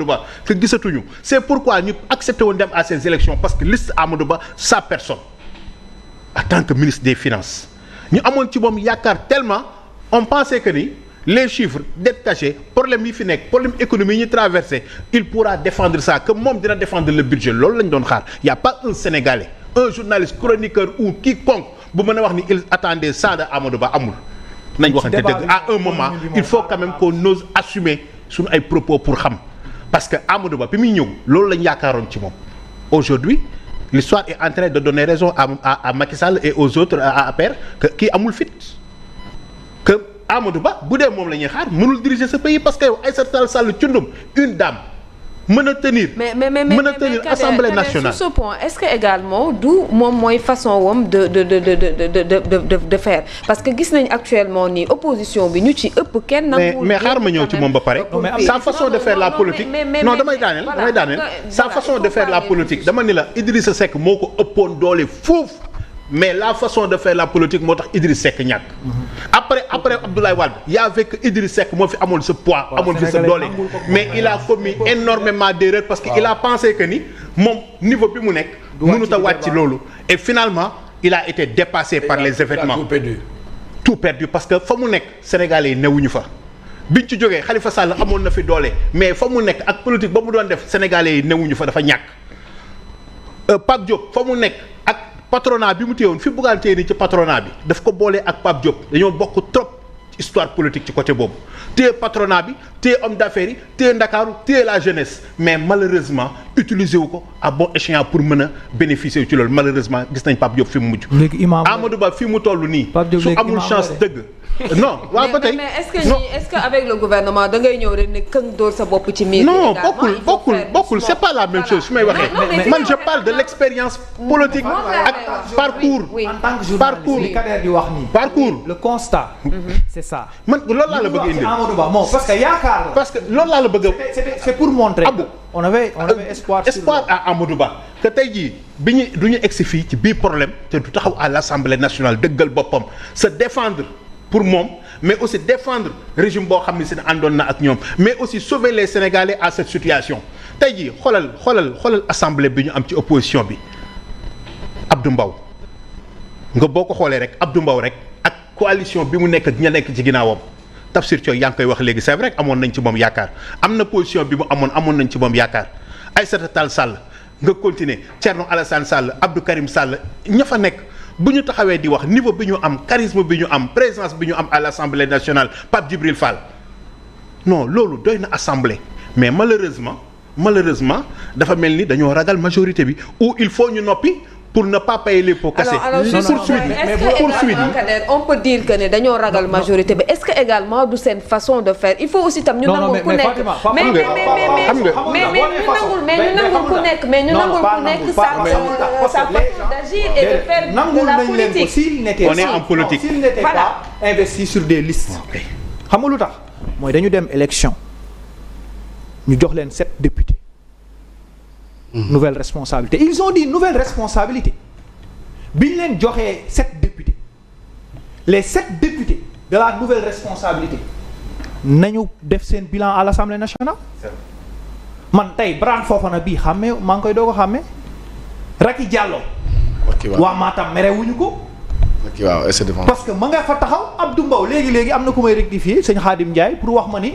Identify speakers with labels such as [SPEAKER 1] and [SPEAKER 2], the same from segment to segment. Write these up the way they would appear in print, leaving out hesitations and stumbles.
[SPEAKER 1] Ba que gisatuñu c'est pourquoi ñu accepté woon dem à ces élections parce que liste Amadou Ba sa personne en tant que ministre des finances ñu amoon ci moom yaakaar tellement on pensait que ni les chiffres dette cachée problème yi fi nekk problème économie yi ñu traversé il pourra défendre ça que moom dina défendre le budget loolu lañ doon xaar y a pas un Sénégalais un journaliste chroniqueur ou quiconque bu mën a wax ni il attendait ça de Amadou Ba amul nañ waxante dëgg à un moment il faut quand même qu'on ose assumer suñu ay propos pour xam parce que Amadou Ba bi muy ñëw loolu lañ yaakaaroon ci moom aujourd'hui l'histoire est en train de donner raison à Macky Sall et aux autres à APR que kii amul fit que Amadou Ba bu dee moom la ñuy xaar mënul diriger ce pays parce que yow Aïssata Tall Sall Thioundoume une dame mën a tenir assemblée nationale.
[SPEAKER 2] Sur ce point est-ce que également du moom mooy façon wam de faire parce que gis nañ actuellement nii opposition bi ñu ci ëpp kenn.
[SPEAKER 1] mais xaar ma ñëw ci moom ba pare. sa façon de faire la politique non damay daaneel sa façon de faire la politique dama ni la Idrissa Seck moo ko ëppoon doole foofu. mais la façon de faire la politique moo tax Idriss Seck ñàkk. après Abdoulaye Wade y avait que Idriss Seck moo fi amoon ce poids amoon fi ce doole mais il a commis énormément d'erreurs parce que il a pensé que ni moom niveau bi mu nekk mënut a wàcc loolu et finalement il a été dépassé par les événements tout perdu parce que fa mu nekk Sénégalais yi newuñu fa biñ ci jógee Khalifa Sall amoon na fi doole mais fa mu nekk ak politique ba mu doon def Sénégalais yi newuñu fa dafa ñàkk Pape Diop fa mu nekk ak patronat bi mu téyewoon fi buggaan téye ni ci patronat bi daf ko boolee ak Pape Diop dañoo bokk trop histoire politique ci côté boobu téye patronat bi téye homme d'affaires yi téye Ndakaaru téye la jeunesse mais malheureusement utiliser wu ko à bon escient pour mën a bénéficier ci loolu malheureusement gis nañ Pape Diop fi mu mujj. Amadou Ba fi mu toll nii. su amul chance dëgg. non waaw ba tey
[SPEAKER 2] mais est-ce que avec le gouvernement da ngay ñëw rek ne këng dóor sa bopp ci miir.
[SPEAKER 1] non bokkul c'est pas la même chose su may waxee. man je parle de l'expérience politique ak parcours.
[SPEAKER 3] en tant que journaliste li Kader di wax nii.
[SPEAKER 1] parcours
[SPEAKER 3] le constat. c'est ça.
[SPEAKER 1] man loolu laa la bëgg a indi
[SPEAKER 3] Amadou Ba moom parce que yaakaar la.
[SPEAKER 1] parce que loolu laa la bëgg a.
[SPEAKER 3] c'est pour montrer. on avait espoir
[SPEAKER 1] à Amadou Ba que tey jii du ñu egsi fii ci biir problème te du taxaw à l'Assemblée nationale dëggal boppam se défendre. pour moom mais aussi défendre régime boo xam ne si ne àndoon na ak ñoom mais aussi sauver les Sénégalais à cette situation tey jii xoolal assemblée bi ñu am ci opposition bi Abdou Mbow nga boo ko xoolee rek Abdou Mbow rek ak coalition bi mu nekk ak ña nekk ci ginnaawam Tafsir Thioye yaa ngi koy wax léegi c'est vrai amoon nañ ci moom yaakaar am na position bi mu amoon nañ ci moom yaakaar Aïssata Tall Sall nga continuer Thierno Alassane Sall Abdou Karim Sall ña fa nekk. bu ñu taxawee di wax niveau bi ñu am charisme bi ñu am présence bi ñu am à l'Assemblée nationale Pape Djibril Fall non loolu doy na assemblée mais malheureusement dafa mel ni dañoo ragal majorité bi ou il faut ñu noppi pour ne pas payer les pots cassés. poursuite
[SPEAKER 2] on peut dire que ne dañoo ragal majorité bi est-ce que également du seen façon de faire il faut aussi tam ñu nangul ku nekk mais ñu nangul ku nekk sa façon d'agir et de faire de la politique.
[SPEAKER 1] On est en politique.
[SPEAKER 3] S'il n'était pas investi sur des listes. xam nga lu tax mooy dañu dem élection ñu jox leen 7 députés. Nouvelle responsabilité ils ont dit nouvelle responsabilité bi ñu leen joxee 7 députés les 7 députés de la nouvelle responsabilité nañu def seen bilan à l'Assemblée nationale. man tey Brand Fofana bii xàmmee maa ngi koy doog a xàmmee Racky Diallo. waa Matam mere wuñu ko. parce que ma nga fa taxaw Abdou Mbow léegi am na ku may rectifier sëñ Khadim Ndiaye pour wax ma ni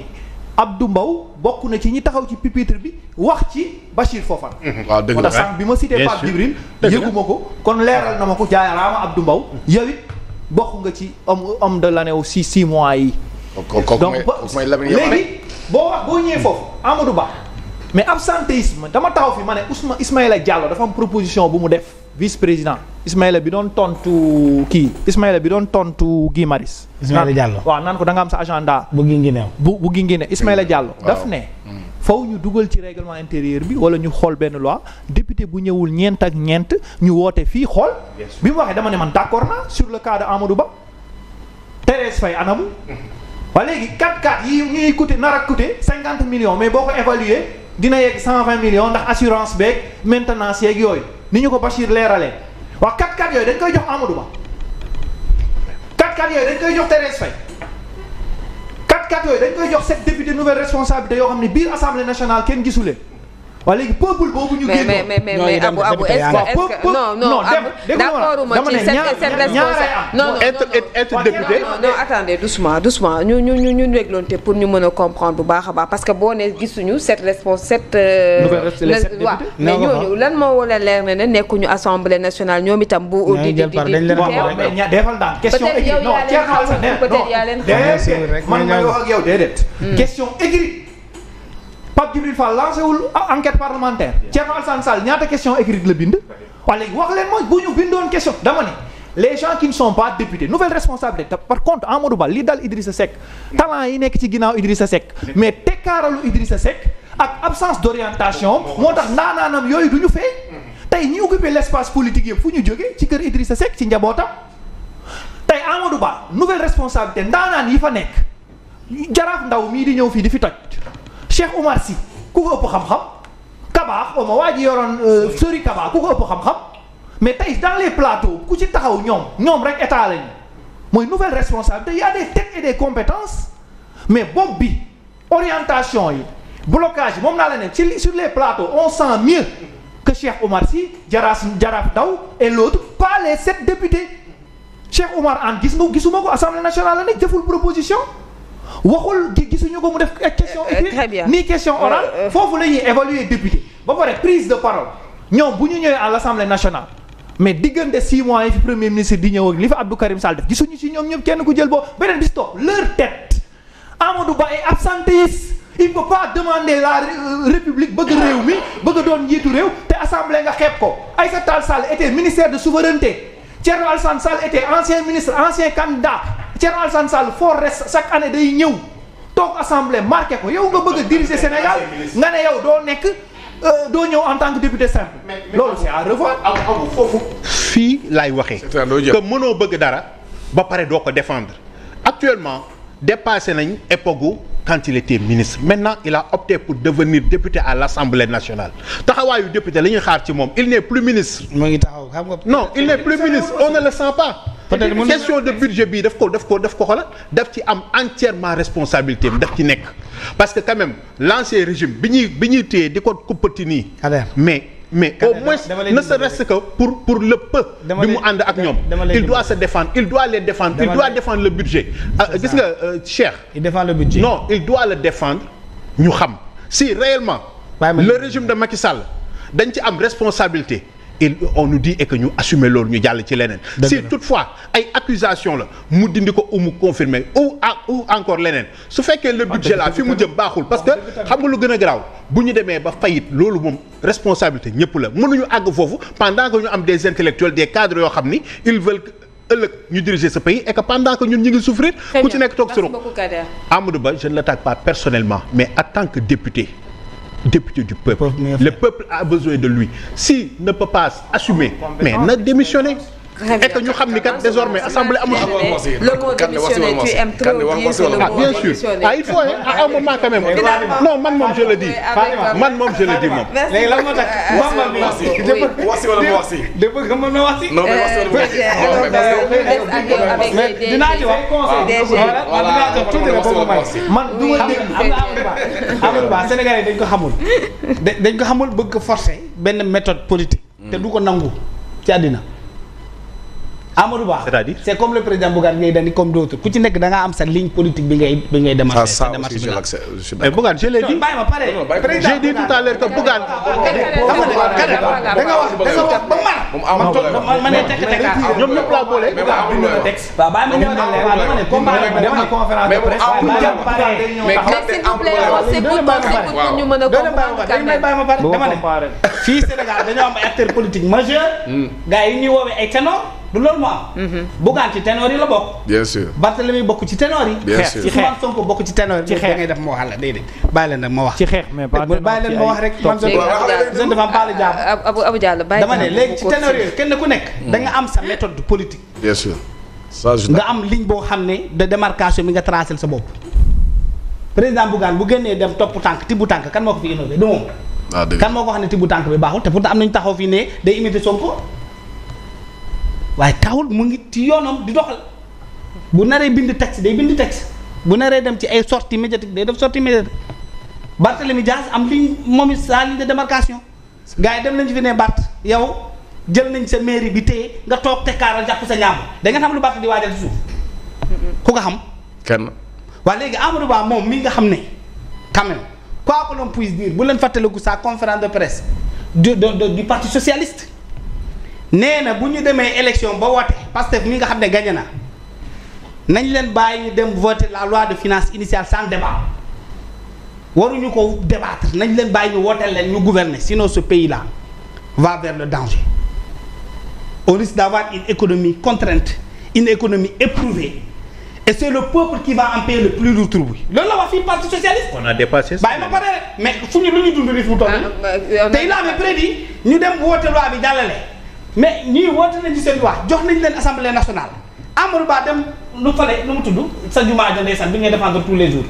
[SPEAKER 3] Abdou Mbow bokk na ci ñi taxaw ci pupitre bi wax ci Bachir Fofana.
[SPEAKER 4] waaw dëgg la
[SPEAKER 3] sànq bi ma cité Pape Djibril yëguma ko kon leeral na ma ko jaayalaama Abdou Mbow yow it bokk nga ci homme de l'année aussi 6 mois yi. donc léegi boo ñëwee foofu Amadou Ba mais absentéisme dama taxaw fi ma ne Ismaïla Diallo dafa am proposition bu mu def vice-président Ismaïla bi doon tontu Guy Marius.
[SPEAKER 5] Ismaïla Diallo
[SPEAKER 3] waaw naan ko da nga am sa agenda.
[SPEAKER 5] bu Guinguinéo
[SPEAKER 3] bu Guinguinéo Ismaïla Diallo. daf ne faw ñu dugal ci règlement intérieur bi wala ñu xool benn loi député bu ñëwul ñeent ak ñeent ñu woote fii xool. bi mu waxee dama ne man d'accord na sur le cas de Amadou Ba. Thérèse Faye anamu. waa léegi 4x4 yi ñuy coûter nar a coûter 50 millions mais boo ko évaluer dina yegg 120 millions ndax assurance beeg maintenance yeeg yooyu ni ñu ko Bachir leeralee waa 4x4 yooyu dañ koy jox Amadou Ba 4x4 yooyu dañ koy jox Thérèse Faye 4x4 4 yooyu dañ koy jox 7 députés nouvelle responsabilité yoo xam ne biir assemblée nationale kenn gisuleen waaye léegi peuple boobu ñu génn.
[SPEAKER 2] mais Abou est-ce que non d'accord ma ci cette responsabilité non
[SPEAKER 1] être député.
[SPEAKER 2] non attendez doucement ñu régloonte pour ñu mën a comprendre bu baax a baax parce que boo ne gisuñu cette waaw mais ñooñu lan moo wala leer na ne nekkuñu assemblée nationale ñoom itam bu di
[SPEAKER 3] defal daan question écrite non peut-être yaa leen man may wax ak yow déedéet question écrite Pape Djibril Fall lancé wul enquête parlementaire Thierno Alassane Sall ñaata question écrite la bind waa léegi wax leen mooy bu ñu bindoon question dama ne les gens qui ne sont pas députés nouvelle responsabilité par contre Amadou Ba li dal Idrissa Seck talent yi nekk ci ginnaaw Idrissa Seck mais tekkaaralu Idrissa Seck ak absence d'orientation moo tax ndaanaanam yooyu du ñu feeñ tey ñi occupé l'espace politique yëpp fu ñu jógee ci kër Idrissa Seck ci njabootam tey Amadou Ba nouvelle responsabilité ndaanaan yi fa nekk jaraaf ndaw mii di ñëw fii di fi toj Cheikh Oumar Sy ku ko ëpp xam-xam Kaba xaw ma waa ji yoroon Sori Kaba ku ko ëpp xam-xam mais tey dans les plateaux ku ci taxaw ñoom rek état lañu mooy nouvelle responsabilité y a des têtes et des compétences mais bopp bi orientation yi blocage yi moom naa la ne sur les plateaux on sent mieux que Cheikh Oumar Sy Jaraaf Ndaw et l'autre pas les 7 députés Cheikh Oumar Anne gisuma ko Assemblée nationale la nekk deful proposition waxul gisuñu ko mu def question écrite ni question orale foofu la ñuy évaluer député ba pare prise de parole ñoom bu ñu ñëwee à l'Assemblée nationale mais diggante 6 mois yi fi premier ministre di ñëw ak li fa Abdou Karim Sall def gisuñu ci ñoom ñëpp kenn ku jël boo beneen bis toog leur tête Amadou Ba est absentéiste il ne peut pas demander la république bëgg réew mi bëgg doon njiitu réew te assemblée nga xeeb ko Aïssata Tall Sall était ministère de souveraineté Thierno Alassane Sall était ancien ministre ancien candidat Thierno Alassane Sall fort reste chaque année day ñëw toog assemblée marqué ko yow nga bëgg a diriger Sénégal nga ne yow doo nekk doo ñëw en tant que député simple loolu c'est à revoir.
[SPEAKER 1] amu foofu fii laay waxee que mënoo bëgg dara ba pare doo ko défendre actuellement dépassé nañ époque quand il était ministre maintenant il a opté pour devenir député à l'Assemblée nationale taxawaayu député la ñuy xaar ci moom il n'est plus ministre.
[SPEAKER 4] moo ngi taxaw xam nga.
[SPEAKER 1] non il n'est plus ministre on ne le sent pas. peut-être question de budget bi daf ko xoolal daf ci am entièrement responsabilité am daf ci nekk parce que quand même l'ancien régime bi ñuy téye di ko kuppati nii. mais au moins ne serait-ce que pour le peu bi mu ànd ak ñoom il doit se défendre il doit les défendre il doit défendre le budget gis nga Cheikh
[SPEAKER 4] il défend le budget
[SPEAKER 1] non il doit le défendre ñu xam si réellement le régime de Macky Sall dañ ci am responsabilité on nous dit et que ñu assumer loolu ñu jàll ci leneen si toutefois ay accusation la mu dindi ko ou mu confirmer ou encore leneen su fekkee le budget là fi mu jëm baaxul parce que xam nga lu gën a garaaw bu ñu demee ba fayit loolu moom responsabilité ñëpp la mënuñu àgg foofu pendant que ñu am des intellectuels des cadres yoo xam ni ils veulent ëllëg ñu diriger ce pays et que pendant que ñun ñu ngi souffrir ku ci nekk toog suro Amadou Ba je ne l'attaque pas personnellement mais en tant que député du peuple le peuple a besoin de lui s'il ne peut pas assumer mais na démissionner et que ñu xam ni kat désormais assemblée amul.
[SPEAKER 2] le mot démissionner tu aimes trop dire le mot
[SPEAKER 1] bien sûr il faut à un moment quand même non man moom je le dis moom.
[SPEAKER 4] léegi lan moo tax wasi wala mu wasi. dëgg nga mën na wasi. non mais wasi wala mu wasi. dinaa ci wax conseil. man du ma dégg Amadou Ba Sénégalais dañ ko xamul. dañ ko xamul bëgg ko forcer benn méthode politique. te du ko nangu ci àddina. Amadou Ba
[SPEAKER 1] c'est-à-dire
[SPEAKER 4] c'est comme le président Bougane Gueye Dany comme d'autres ku ci nekk da nga am sa ligne politique bi ngay démarrer. ça aussi
[SPEAKER 1] mais Bougane je l'ai dit.
[SPEAKER 4] bàyyi ma pare.
[SPEAKER 1] j'ai dit tout à l'heure que Bougane.
[SPEAKER 4] da nga wax ba mar. ma ne tekk
[SPEAKER 1] ñoom ñëpp laa boole.
[SPEAKER 4] waaw bàyyi ma ñëw dama ne combat def na conférence de presse.
[SPEAKER 2] mais s'il vous plaît on s'écoute pour ñu mën a comprendre quand même.
[SPEAKER 4] bàyyi ma pare dama ne fii Sénégal dañoo am ay acteurs politiques majeurs. gars yi ñuy woowee ay ténors du loolu moo am. Bougane ci ténor yi la bokk.
[SPEAKER 5] bien sûr
[SPEAKER 4] Barthélemy bokk ci ténor yi.
[SPEAKER 5] bien sûr
[SPEAKER 4] Ousmane Sonko bokk ci ténor yi.
[SPEAKER 3] ci xeex
[SPEAKER 4] da ngay def ma wax la déedéet bàyyi leen nag ma wax.
[SPEAKER 3] ci xeex mais pas
[SPEAKER 4] bàyyi leen ma wax rek man je ne défends pas le diable.
[SPEAKER 2] Abou Diallo bàyyi
[SPEAKER 4] dama ne léegi ci ténor yooyu kenn ku nekk. da nga am sa méthode politique.
[SPEAKER 5] bien sûr ça je
[SPEAKER 4] nga am ligne boo xam ne de démarcation bi nga tracé sa bopp. président Bougane bu génnee dem topp tànk tibbu tànk kan moo ko fi innové du moom. kan moo ko wax ne tibbu tànk bi baaxul te pourtant am nañu taxaw fii ne day imiter Sonko waaye taxul mu ngi ci yoonam di doxal bu naree bind texte day bind texte bu naree dem ci ay sorties médiatiques day def sortie médiatique Barthélémy Dias am ligne moom it sa ligne de démarcation gars yi dem nañ ci fi ne Bart yow jël nañ sa mairie bi téye nga toog tekkaaral jàpp sa ñaam da nga xam lu Bart di waajal ci suuf ku nga xam.
[SPEAKER 5] kenn.
[SPEAKER 4] waaye léegi Amadou Ba moom mi nga xam ne quand même quoi que l'on puisse dire bu leen fàttaliku sa conférence de presse du parti socialiste nee na bu ñu demee élection ba woote Pastef mi nga xam ne gagné na nañ leen bàyyi ñu dem voter la loi de finances initiale sans débat waruñu ko débattre nañ leen bàyyi ñu wooteel leen ñu gouverner sinon ce pays là va vers le danger on risque d'avoir une économie contrainte une économie éprouvée et c'est le peuple qui va en payer le plus lourd tribut loolu la wax fii parti socialiste.
[SPEAKER 1] on a dépassé ça.
[SPEAKER 4] bàyyi ma pare rek mais fu ñu lu ñu dund nii fu mu toll nii. te il avait prédit ñu dem woote loi bi jàllale mais ñii woote nañu seen loi jox nañ leen assemblée nationale Amadou Ba dem lu fale lu mu tudd sa jumaa ja ndeysaan bi ngay défendre tous les jours.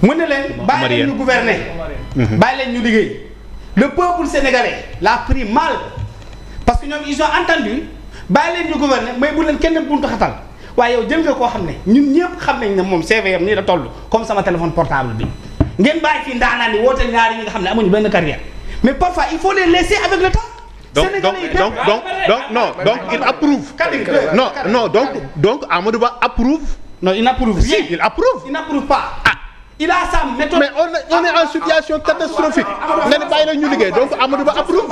[SPEAKER 4] mu ne leen bàyyi leen ñu gouverner. bàyyi leen ñu liggéey. le peuple sénégalais l'a pris mal parce que ñoom ils ont entendu bàyyi leen ñu gouverner mais bu leen kenn buntu xatal. waaye yow jël nga koo xam ne ñun ñëpp xam nañ ne moom CVM nii la toll comme sama téléphone portable bi ngeen bàyyi fii ndaanaan yi wooteel ñaari ñi nga xam ne amuñu benn carrière mais parfois il faut les laisser avec le temps.
[SPEAKER 1] donc il approuve. donc Amadou Ba approuve.
[SPEAKER 4] non il n'approuve rien.
[SPEAKER 1] Si, il approuve.
[SPEAKER 4] Il n'approuve pas. Il a sa méthode.
[SPEAKER 1] Mais on est en situation catastrophique. nga ne bàyyi la ñu liggéey donc Amadou Ba approuve.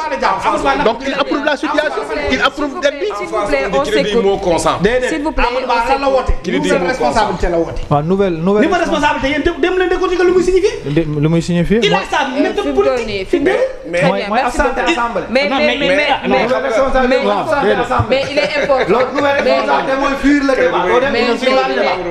[SPEAKER 1] donc il approuve la situation. il approuve dette bi.
[SPEAKER 2] s'il vous plaît on s'écoute. s'il vous plaît
[SPEAKER 4] Amadou Ba lan la woote. nouvelle responsabilité la woote.
[SPEAKER 3] waaw nouvelle
[SPEAKER 4] responsabilité yéen dem leen décortiquer lu muy signifier.
[SPEAKER 3] lu muy signifier.
[SPEAKER 4] il a sa méthode politique.
[SPEAKER 3] mooy absenté assemblée.
[SPEAKER 2] mais il est important.
[SPEAKER 3] loolu nouvelle responsabilité mooy fuir le débat.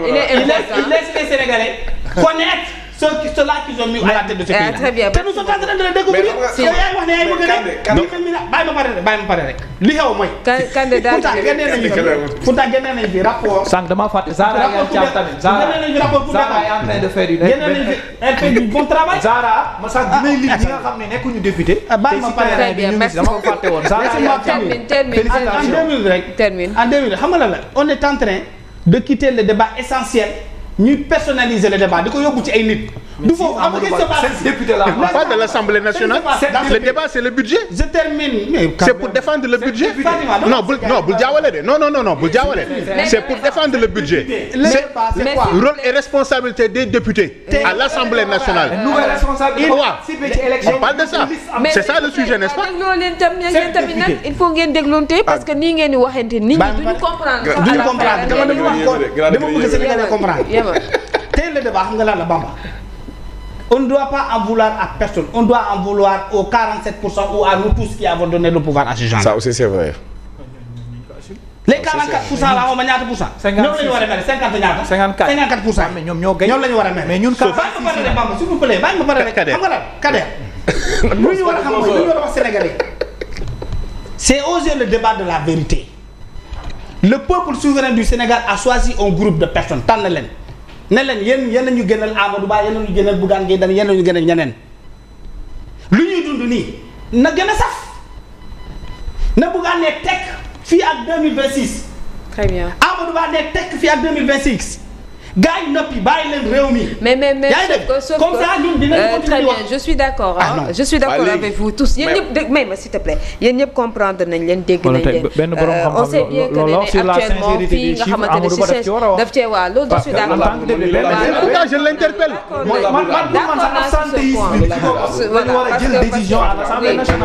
[SPEAKER 2] il est important.
[SPEAKER 4] Il laisse les Sénégalais connaître ceux-là qu'ils ont mis à la tête de ce pays.
[SPEAKER 2] Très bien.
[SPEAKER 4] te nous sommes en train de le découvrir. yow yaa ngi wax ne yaa ngi bëgg rek. bàyyi ma pare rek li xew mooy.
[SPEAKER 2] candidat
[SPEAKER 4] pourtant génnee nañu fi rapport.
[SPEAKER 3] sànq damaa fàtte Zahra yaa ngi tamit.
[SPEAKER 4] génnee nañu fi rapport pour
[SPEAKER 3] Zahra est en train de faire
[SPEAKER 4] elle fait du bon travail.
[SPEAKER 3] Zahra ma sànq bi may lim ñi nga xam ne nekkuñu député.
[SPEAKER 4] bàyyi ma pare
[SPEAKER 2] très bien merci
[SPEAKER 3] dama ko fàtte woon.
[SPEAKER 2] termine
[SPEAKER 4] en 2000 xam nga lan la on est en train de quitter le débat essentiel. ñuy personnaliser le débat di ko yóbbu ci ay nit. du foofu am nga
[SPEAKER 3] député là.
[SPEAKER 1] On parle de l'Assemblée nationale. Le débat c'est le budget.
[SPEAKER 4] Je termine.
[SPEAKER 1] C'est pour défendre le budget. Non bul jaawale de non bul jaawale. C'est pour défendre le budget.
[SPEAKER 4] C'est quoi
[SPEAKER 1] rôle et responsabilité des députés à l'Assemblée nationale.
[SPEAKER 3] Nouvelle responsabilité.
[SPEAKER 1] On parle de ça. C'est ça le sujet, n'est-ce pas?
[SPEAKER 2] dégloo leen tamit nag il faut ngeen dégloonte parce que nii ngeen di waxante nit ñi duñu comprendre.
[SPEAKER 4] duñu comprendre dama bëgg Sénégalais comprendre. tey le débat xam nga lan la Bamba. On ne doit pas en vouloir à personne. On doit en vouloir aux 47% ou à nous tous qui avons donné le pouvoir à ces gens.
[SPEAKER 5] Ça aussi c'est vrai.
[SPEAKER 4] Les 44% là xaw ma ñaata pour cent.
[SPEAKER 3] 56
[SPEAKER 4] ñoom la ñu war a mere 50 ñaata.
[SPEAKER 3] 54% mais ñoom ñoo gañ.
[SPEAKER 4] ñoom la ñu war a mere.
[SPEAKER 3] mais ñun
[SPEAKER 4] bàyyi ma pare rek Bamba s'il vous plaît bàyyi ma pare rek. xam nga lan Kader. lu ñu war a xam mooy lu ñu war a wax Sénégalais. C'est oser le débat de la vérité. Le peuple souverain du Sénégal a choisi un groupe de personnes tànn leen. ne leen yéen ñu gënal Amadou Ba yéen ñu gënal Bougane Gueye Dany yéen ñu gënal ñeneen lu ñuy dund nii na gën a saf na Bougane ne tekk fii ak 2026.
[SPEAKER 2] Très bien.
[SPEAKER 4] Amadou Ba ne tekk fii ak 2026. gars yi noppi bàyyi leen réew mi.
[SPEAKER 2] mais
[SPEAKER 4] sauf comme ça ñun dinañ continuer
[SPEAKER 2] très bien je suis d'accord je suis d'accord avec vous tous yéen ñëpp dégg may ma s'il te plaît yéen ñëpp comprendre nañ leen dégg nañ leen on sait bien que ne actuellement fii nga xamante ne si daf cee waa loolu je suis d'accord
[SPEAKER 1] pourquoi je l'interpelle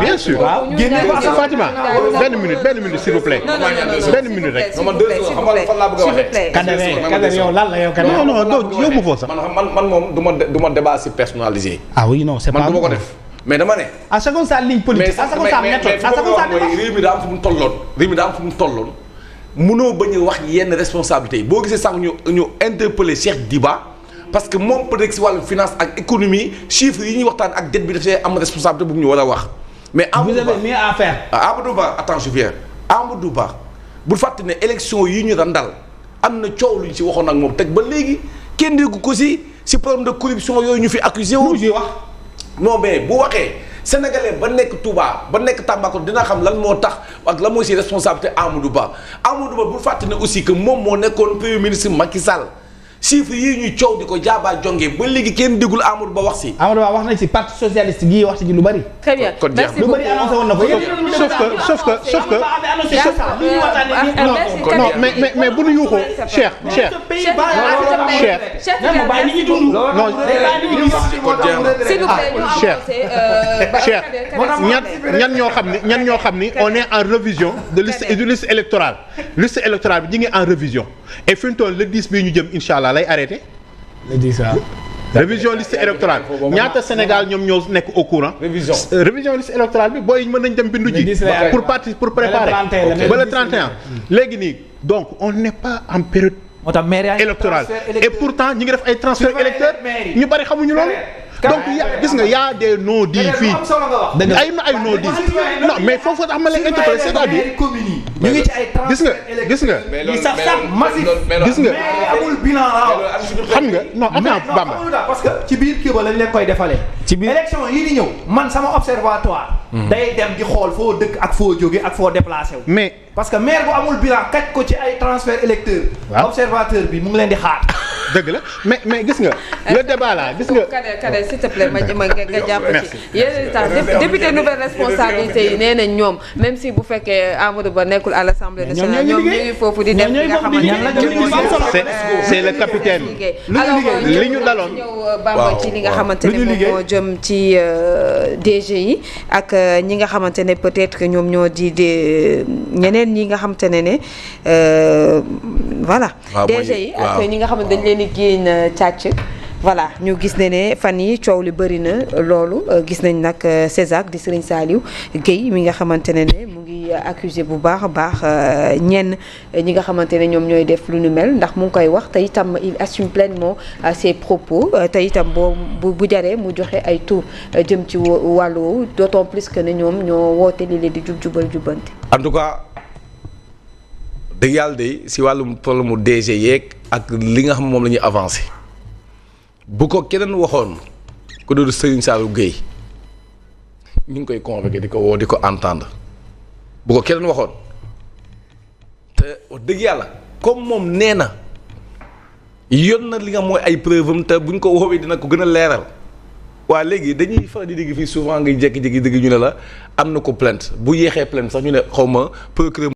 [SPEAKER 1] bien sûr Fatima benn minute s'il vous plaît benn minute rek
[SPEAKER 4] Kader yow lan la yow
[SPEAKER 1] non yóbbu foofu sax.
[SPEAKER 5] man moom du ma débat si personnalisé.
[SPEAKER 4] ah oui non c'est pas
[SPEAKER 5] man du ma ko def. mais dama ne.
[SPEAKER 4] à chacun sa ligne politique à chacun sa méthode à chacun sa démarche.
[SPEAKER 5] réew mi daa am fu mu tolloon. munoo bañ a wax yenn responsabilités yi boo gisee sax ñu interpeller Cheikh Diba parce que moom peut-être si wàllu finance ak économie chiffres yi ñuy waxtaan ak dette bi dafay am responsabilité bu ñu war a wax. mais Amadou Ba
[SPEAKER 4] vous avez mieux à faire.
[SPEAKER 5] Amadou Ba attends je viens Amadou Ba bu fàtte ne élection yi ñu daan dal am na coow lu ñu si waxoon ak moom teg ba léegi kenn déggu ko si problème de corruption yooyu ñu fi accusé wu.
[SPEAKER 4] wax
[SPEAKER 5] non mais bu waxee sénégalais ba nekk Touba ba nekk Tambacounda dina xam lan moo tax ak lan mooy si responsabilité Amadou Ba bu fàtte ne aussi que moom moo nekkoon premier ministre Macky Sall chiffres yii ñuy coow di ko jaabaa jonge ba léegi kenn déggul Amadou Ba wax si.
[SPEAKER 4] Amadou Ba wax nañ si parti socialiste gii wax si lu bari.
[SPEAKER 2] très bien merci
[SPEAKER 4] lu bari annoncé woon na ko.
[SPEAKER 1] sauf que non mais bu ñu yuuxoo Cheikh ñan ñoo xam ni on est en révision de liste électorale liste électorale bi ñu ngi en révision et fi mu toll le 10 bii ñu jëm incha allah lay arrêté.
[SPEAKER 4] le 10
[SPEAKER 1] révision liste électorale ñaata Sénégal ñoom ñoo nekk au courant. révision liste électorale bi booy mën nañ dem bindu ji. pour préparer ba le 31. léegi nii donc on n'est pas en période électorale et pourtant ñi ngi def ay transfert électeurs ñu bari xamuñu loolu. donc gis nga y a des non-dits fii ay non-dits non mais foofu tax ma lay interpellé c'est-à-dire
[SPEAKER 4] ñu ngi ci ay
[SPEAKER 1] gis nga
[SPEAKER 4] yi sax massif
[SPEAKER 1] gis nga
[SPEAKER 4] amul bilan
[SPEAKER 1] xam nga non attends Bamba
[SPEAKER 4] parce que ci biir kii ba lañ leen koy defalee ci biir élection yi di ñëw man sama observatoire day dem di xool foo dëkk ak foo jóge ak foo déplacé wu
[SPEAKER 1] mais
[SPEAKER 4] parce que maire bu amul bilan kaj ko ci ay transfert électeur observateur bi mu ngi leen di xaar
[SPEAKER 1] dëgg la mais gis nga le débat là gis nga
[SPEAKER 2] Kader s'il te plaît nga jàpp ci yéen tax député nouvelle responsabilité yi nee nañ ñoom même si bu fekkee Amadou Ba nekkul à l'Assemblée nationale ñoom ñuy foofu di def li nga xamante
[SPEAKER 1] c'est le capitaine li ñu daloon
[SPEAKER 2] ñëw Bamba ci li nga xamante ne moom moo jëm ci DG yi ak ñi nga xamante ne peut-être que ñoom ñoo di ñeneen ñi nga xamante ne voilà DG yi ak ñi nga xamante dañ leen di génn càcc voilà ñu gis ne fan yi coow li bëri na loolu gis nañ nag Césac di Serigne Saliou Guèye mi nga xamante ne mu ngi accusé bu baax a baax ñenn ñi nga xamante ne ñoom ñooy def lu nu mel ndax mu ngi koy wax te itam il assume pleinement ses propos te itam bu jaree mu joxe ay tur jëm ci wàllu woowu d'autant plus que ne ñoom ñoo woote li leen di jubal jubbanti.
[SPEAKER 5] en tout cas dëgg yàlla de si wàllum problème mu DG yeeg ak li nga xam moom la ñuy avancé. bu ko keneen waxoon ku doon Serigne Saliou Guèye ñu ngi koy convoqué di ko woo di ko entendre bu ko keneen waxoon te wax dëgg yàlla comme moom nee na yoon na li nga mooy ay preuve am te buñ ko woowee dina ko gën a leeral waa léegi dañuy faral di dégg fii souvent ngay jékki-jékki dégg ñu ne la am na ko plainte bu yéexee plainte sax ñu ne xaw ma procureur